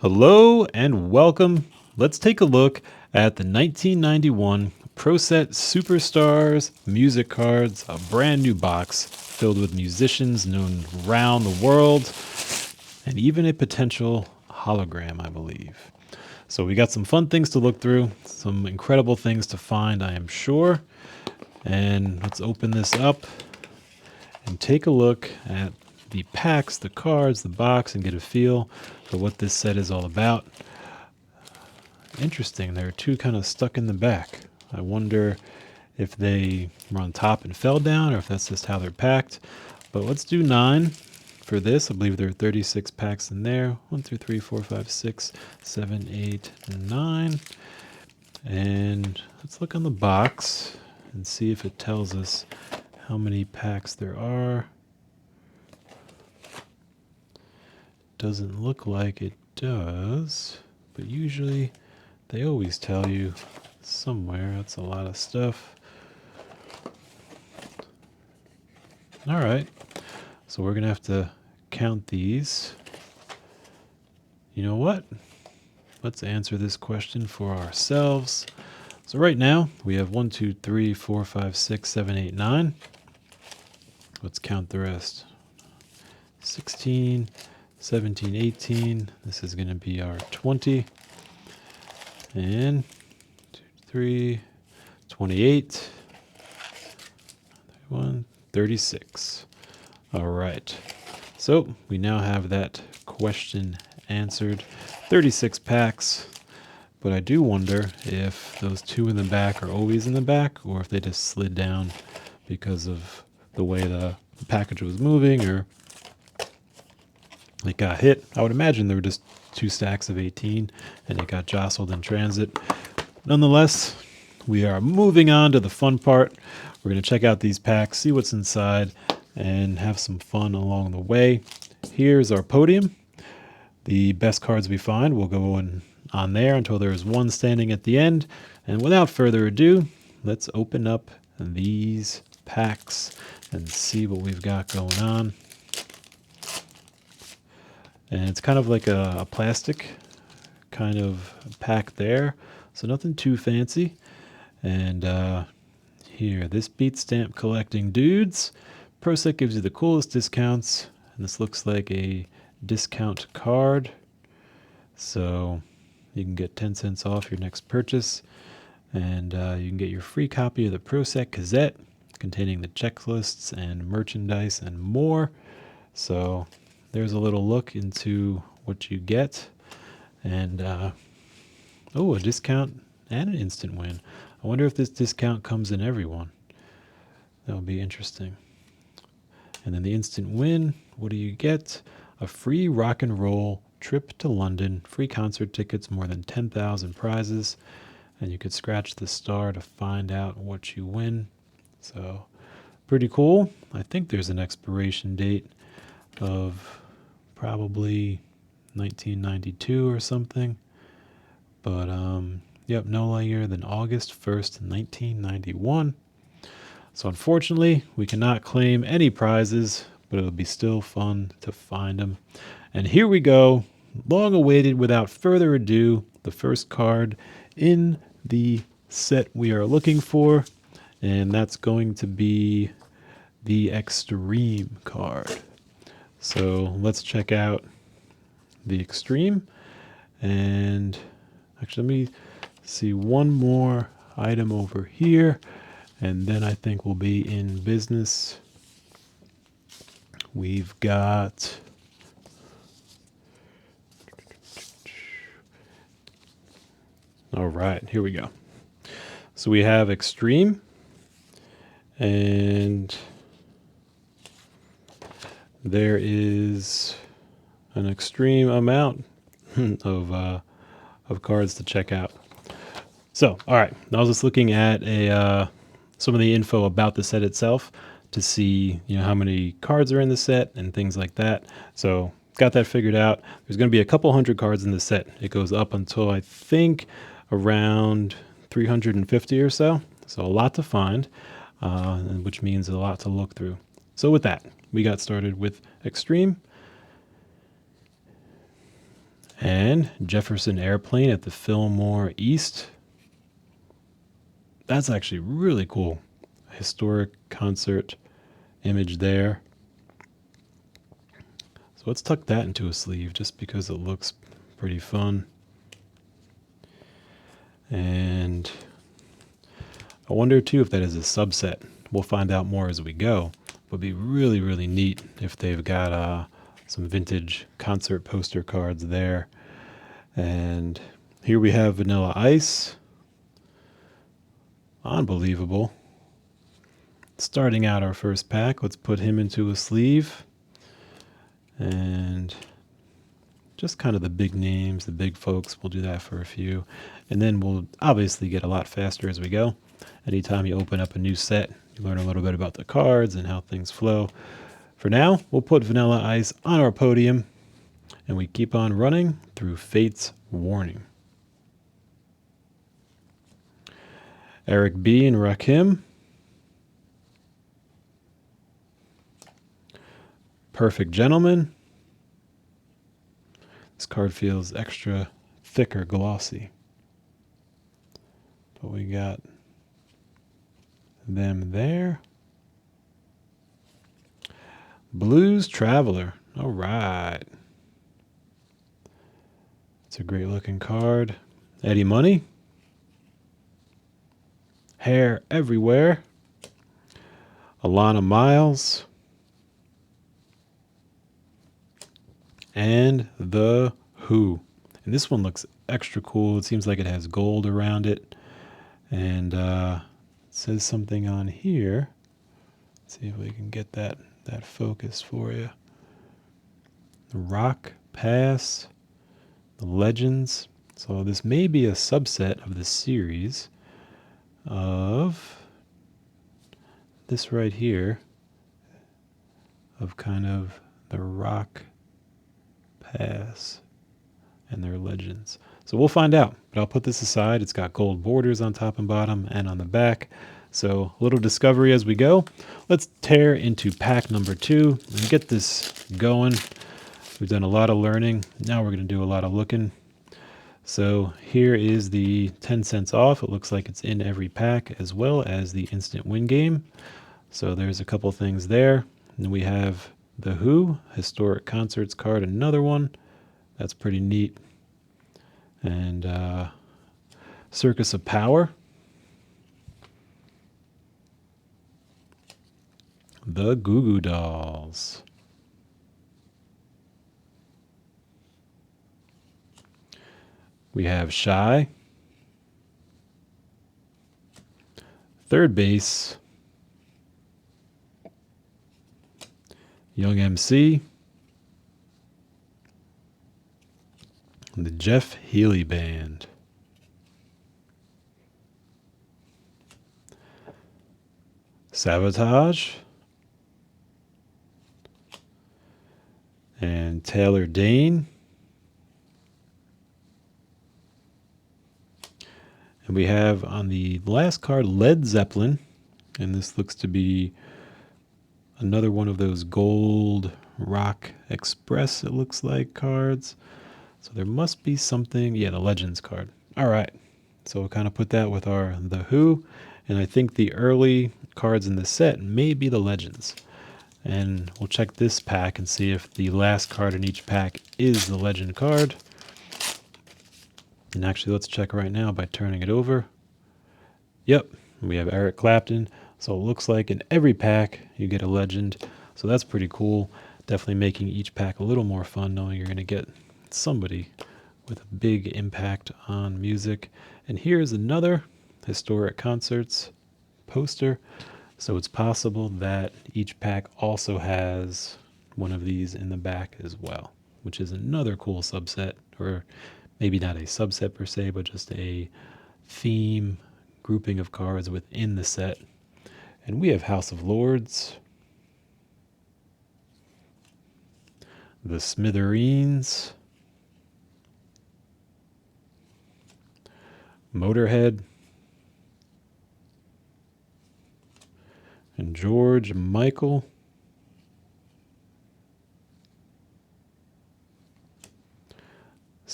Hello and welcome. Let's take a look at the 1991 Pro Set Superstars Music Cards, a brand new box filled with musicians known around the world and even a potential hologram, I believe. So we got some fun things to look through, some incredible things to find, I am sure. And let's open this up and take a look at the packs, the cards, the box, and get a feel for what this set is all about. Interesting, there are two kind of stuck in the back. I wonder if they were on top and fell down or if that's just how they're packed. But let's do 9 for this. I believe there are 36 packs in there. 1, 2, 3, 4, 5, 6, 7, 8, 9. And let's look on the box and see if it tells us how many packs there are. Doesn't look like it does, but usually they always tell you somewhere. That's a lot of stuff. All right, so we're gonna have to count these. You know what? Let's answer this question for ourselves. So right now we have 1, 2, 3, 4, 5, 6, 7, 8, 9. Let's count the rest. 16, 17, 18. This is going to be our 20. And 2, 3, 28. 31, 36. All right. So we now have that question answered. 36 packs. But I do wonder if those two in the back are always in the back or if they just slid down because of the way the package was moving or it got hit. I would imagine there were just 2 stacks of 18 and it got jostled in transit. Nonetheless, we are moving on to the fun part. We're going to check out these packs, see what's inside, and have some fun along the way. Here's our podium. The best cards we find will go on there until there is one standing at the end. And without further ado, let's open up these packs and see what we've got going on. And it's kind of like a plastic kind of pack there, so nothing too fancy. And here, this beat stamp collecting dudes. ProSet gives you the coolest discounts, and this looks like a discount card. So you can get 10 cents off your next purchase, and you can get your free copy of the ProSet Gazette containing the checklists and merchandise and more. So there's a little look into what you get. And, a discount and an instant win. I wonder if this discount comes in every one. That would be interesting. And then the instant win, what do you get? A free rock and roll trip to London, free concert tickets, more than 10,000 prizes. And you could scratch the star to find out what you win. So pretty cool. I think there's an expiration date of probably 1992 or something. But yep, no later than August 1st, 1991. So unfortunately, we cannot claim any prizes, but it'll be still fun to find them. And here we go, long awaited, without further ado, the first card in the set we are looking for, and that's going to be the Extreme card. So let's check out the Extreme. And actually, let me see one more item over here, and then I think we'll be in business. We've got all right, here we go. So we have Extreme, and there is an extreme amount of cards to check out. So, all right, I was just looking at some of the info about the set itself to see, how many cards are in the set and things like that. So, got that figured out. There's going to be a couple hundred cards in the set. It goes up until I think around 350 or so. So, a lot to find, which means a lot to look through. So, with that, we got started with Extreme. And Jefferson Airplane at the Fillmore East. That's actually really cool. Historic concert image there. So let's tuck that into a sleeve just because it looks pretty fun. And I wonder too if that is a subset. We'll find out more as we go. Would be really, really neat if they've got some vintage concert poster cards there. And here we have Vanilla Ice. Unbelievable. Starting out our first pack, let's put him into a sleeve. And just kind of the big names, the big folks, we'll do that for a few. And then we'll obviously get a lot faster as we go. Anytime you open up a new set, you learn a little bit about the cards and how things flow. For now, we'll put Vanilla Ice on our podium, and we keep on running through Fate's Warning. Eric B. and Rakim. Perfect Gentleman. This card feels extra thick or glossy. But we got them there. Blues Traveler. All right. It's a great looking card. Eddie Money. Hair Everywhere. Alana Miles. And The Who. And this one looks extra cool. It seems like it has gold around it. And it says something on here. Let's see if we can get that focus for you. The Rock Pass. The Legends. So this may be a subset of the series of this right here. Of kind of the Rock Pass and their legends. So we'll find out, but I'll put this aside. It's got gold borders on top and bottom and on the back. So a little discovery as we go. Let's tear into pack number 2 and get this going. We've done a lot of learning. Now we're going to do a lot of looking. So here is the 10 cents off. It looks like it's in every pack as well as the instant win game. So there's a couple things there. And we have The Who, Historic Concerts card, another one. That's pretty neat. And Circus of Power. The Goo Goo Dolls. We have Shy. Third Base. Young MC. The Jeff Healey Band. Sabotage. And Taylor Dane. And we have on the last card Led Zeppelin. And this looks to be another one of those gold Rock Express, it looks like, cards. So there must be something. Yeah, the Legends card. All right. So we'll kind of put that with our The Who. And I think the early cards in the set may be the Legends. And we'll check this pack and see if the last card in each pack is the Legend card. And actually, let's check right now by turning it over. Yep, we have Eric Clapton. So it looks like in every pack you get a Legend. So that's pretty cool. Definitely making each pack a little more fun knowing you're going to get somebody with a big impact on music. And here's another Historic Concerts poster. So it's possible that each pack also has one of these in the back as well, which is another cool subset, or maybe not a subset per se, but just a theme grouping of cards within the set. And we have House of Lords, the Smithereens, Motorhead, and George Michael.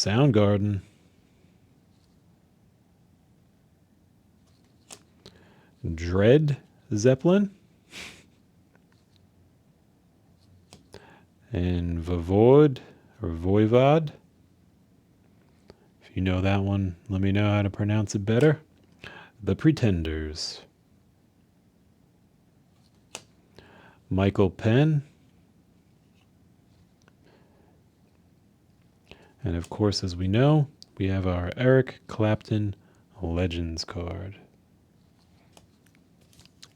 Soundgarden. Dread Zeppelin. And Voivod, or Voivod. If you know that one, let me know how to pronounce it better. The Pretenders. Michael Penn. And of course, as we know, we have our Eric Clapton Legends card.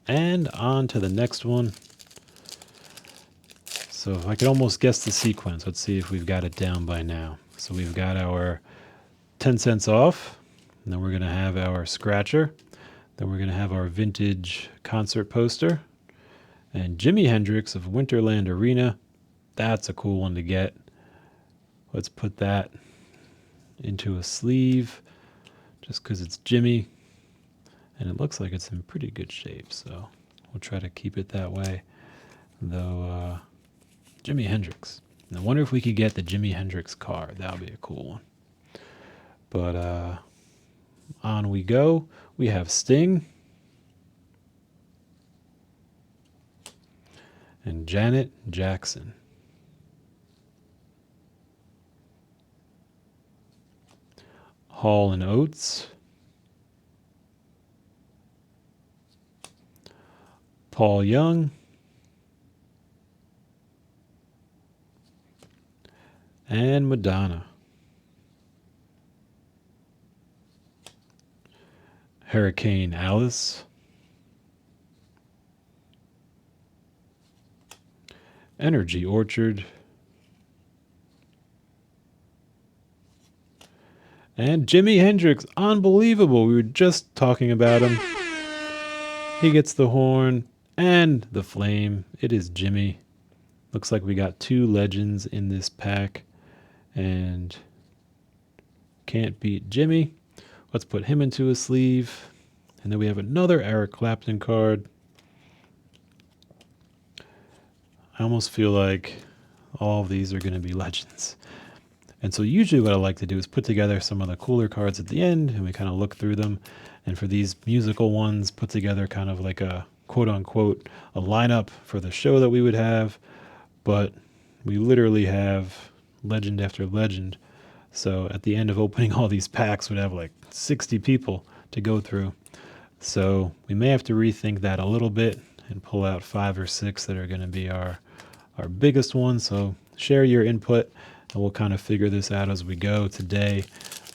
And on to the next one. So if I could almost guess the sequence. Let's see if we've got it down by now. So we've got our 10 cents off. And then we're going to have our scratcher. Then we're going to have our vintage concert poster. And Jimi Hendrix of Winterland Arena. That's a cool one to get. Let's put that into a sleeve just because it's Jimmy. And it looks like it's in pretty good shape. So we'll try to keep it that way. Though, Jimi Hendrix. I wonder if we could get the Jimi Hendrix card. That would be a cool one. But on we go. We have Sting. And Janet Jackson. Hall and Oates. Paul Young. And Madonna. Hurricane Alice. Energy Orchard. And Jimi Hendrix. Unbelievable. We were just talking about him. He gets the horn and the flame. It is Jimmy. Looks like we got 2 legends in this pack. And can't beat Jimmy. Let's put him into a sleeve. And then we have another Eric Clapton card. I almost feel like all of these are going to be legends. And so usually what I like to do is put together some of the cooler cards at the end and we kind of look through them. And for these musical ones, put together kind of like a quote unquote a lineup for the show that we would have. But we literally have legend after legend. So at the end of opening all these packs, we'd have like 60 people to go through. So we may have to rethink that a little bit and pull out 5 or 6 that are going to be our biggest ones. So share your input and we'll kind of figure this out as we go today.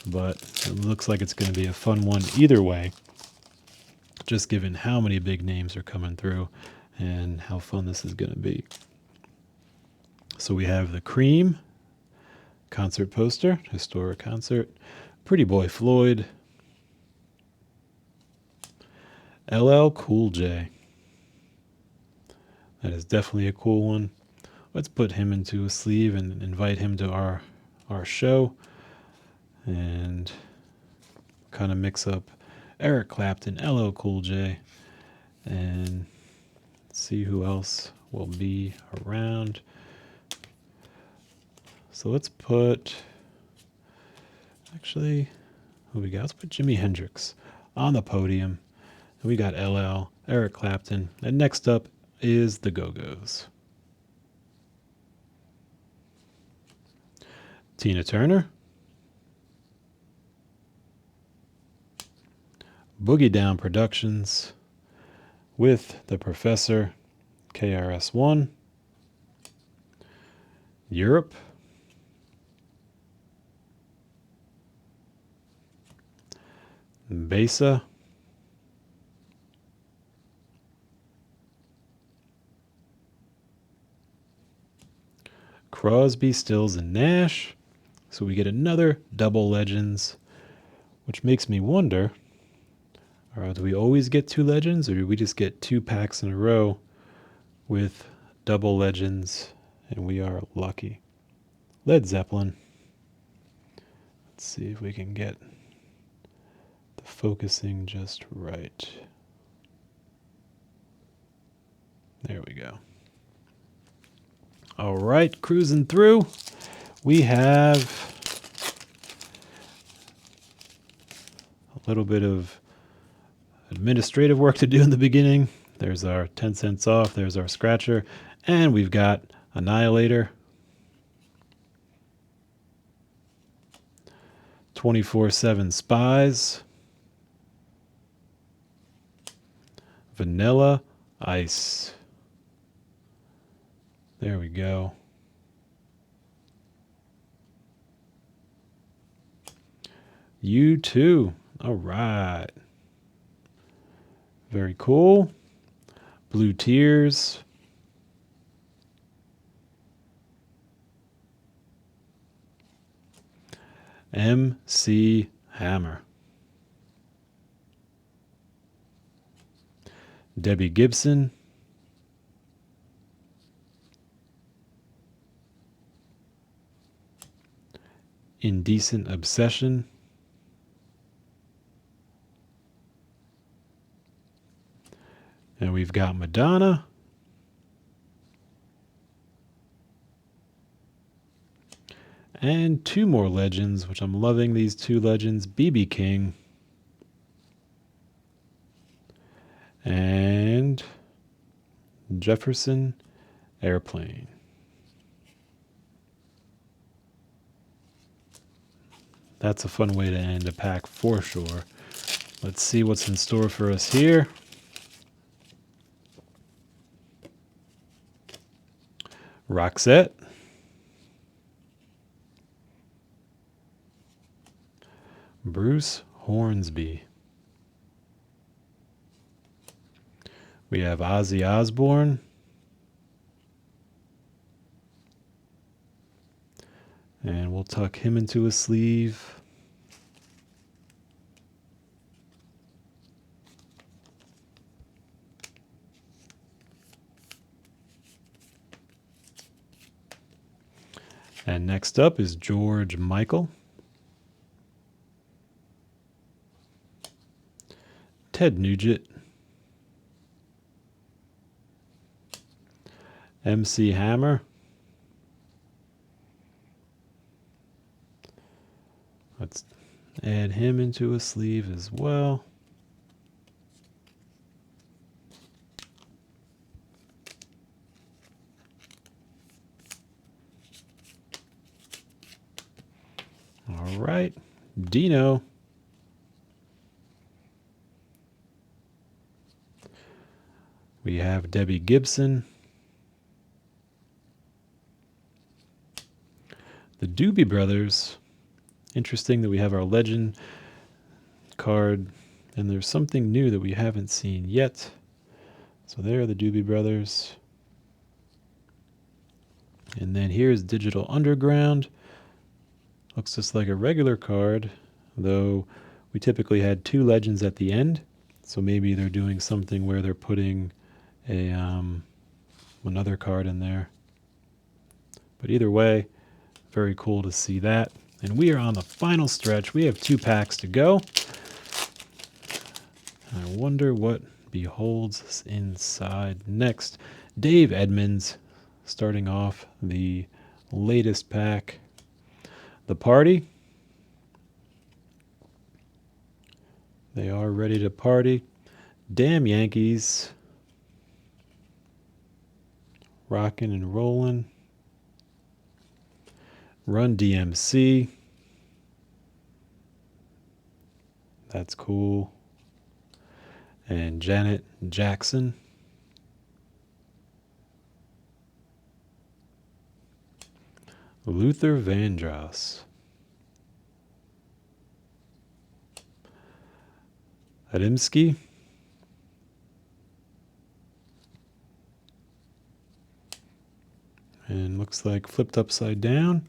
But it looks like it's going to be a fun one either way, just given how many big names are coming through and how fun this is going to be. So we have the Cream concert poster, historic concert, Pretty Boy Floyd, LL Cool J. That is definitely a cool one. Let's put him into a sleeve and invite him to our show and kind of mix up Eric Clapton, LL Cool J, and see who else will be around. So let's put, actually, who we got? Let's put Jimi Hendrix on the podium. And we got LL, Eric Clapton, and next up is the Go-Go's. Tina Turner. Boogie Down Productions with the Professor, KRS-One. Europe. Besa. Crosby, Stills, and Nash. So we get another double legends, which makes me wonder, do we always get 2 legends, or do we just get 2 packs in a row with double legends, and we are lucky? Led Zeppelin. Let's see if we can get the focusing just right. There we go. All right, cruising through. We have a little bit of administrative work to do in the beginning. There's our 10 cents off. There's our scratcher. And we've got Annihilator. 24/7 Spies. Vanilla Ice. There we go. You too. All right. Very cool. Blue Tears. MC Hammer. Debbie Gibson. Indecent Obsession. And we've got Madonna. And two more legends, which I'm loving these two legends. B.B. King. And Jefferson Airplane. That's a fun way to end a pack for sure. Let's see what's in store for us here. Roxette. Bruce Hornsby. We have Ozzy Osbourne. And we'll tuck him into a sleeve. And next up is George Michael. Ted Nugent. MC Hammer. Let's add him into a sleeve as well. All right, Dino. We have Debbie Gibson. The Doobie Brothers. Interesting that we have our legend card, and there's something new that we haven't seen yet. So there are the Doobie Brothers. And then here's Digital Underground. Looks just like a regular card, though we typically had two legends at the end. So maybe they're doing something where they're putting a another card in there. But either way, very cool to see that. And we are on the final stretch. We have 2 packs to go. I wonder what beholds inside next. Dave Edmonds starting off the latest pack. The Party. They are ready to party. Damn Yankees. Rockin' and rollin'. Run DMC. That's cool. And Janet Jackson. Luther Vandross. Adamski. And looks like flipped upside down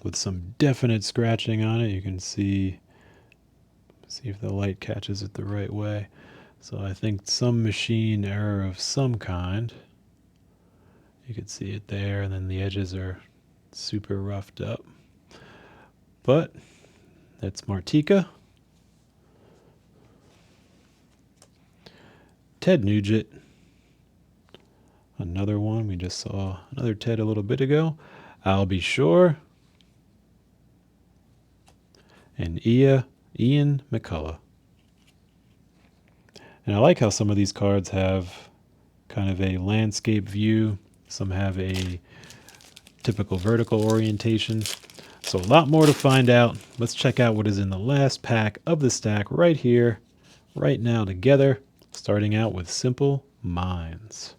with some definite scratching on it. You can see if the light catches it the right way. So I think some machine error of some kind. You can see it there, and then the edges are super roughed up. But that's Martika. Ted Nugent. Another one. We just saw another Ted a little bit ago. I'll Be Sure. And Ia Ian McCullough. And I like how some of these cards have kind of a landscape view. Some have a typical vertical orientation. So a lot more to find out. Let's check out what is in the last pack of the stack right here, right now together, starting out with Simple Minds.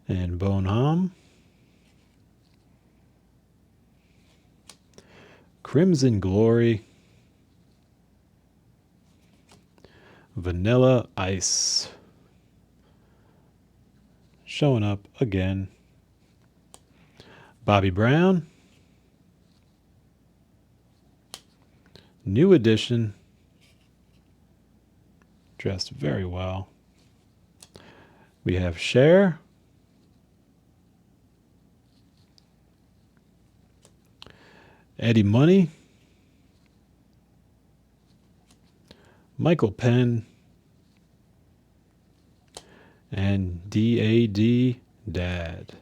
And Bonham. Crimson Glory. Vanilla Ice. Showing up again. Bobby Brown. New Edition. Dressed very well. We have Cher. Eddie Money. Michael Penn. And D.A.D. Dad.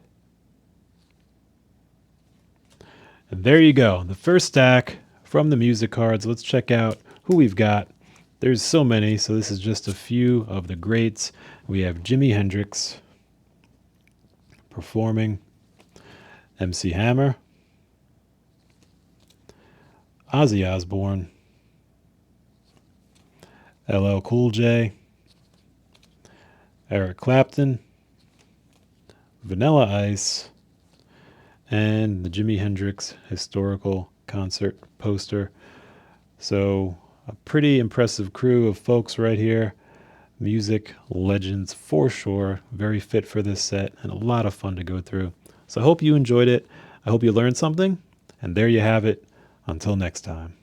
And there you go, the first stack from the Musicards. Let's check out who we've got. There's so many, so this is just a few of the greats. We have Jimi Hendrix performing, MC Hammer, Ozzy Osbourne, LL Cool J, Eric Clapton, Vanilla Ice, and the Jimi Hendrix historical concert poster. So a pretty impressive crew of folks right here. Music legends for sure. Very fit for this set and a lot of fun to go through. So I hope you enjoyed it. I hope you learned something. And there you have it. Until next time.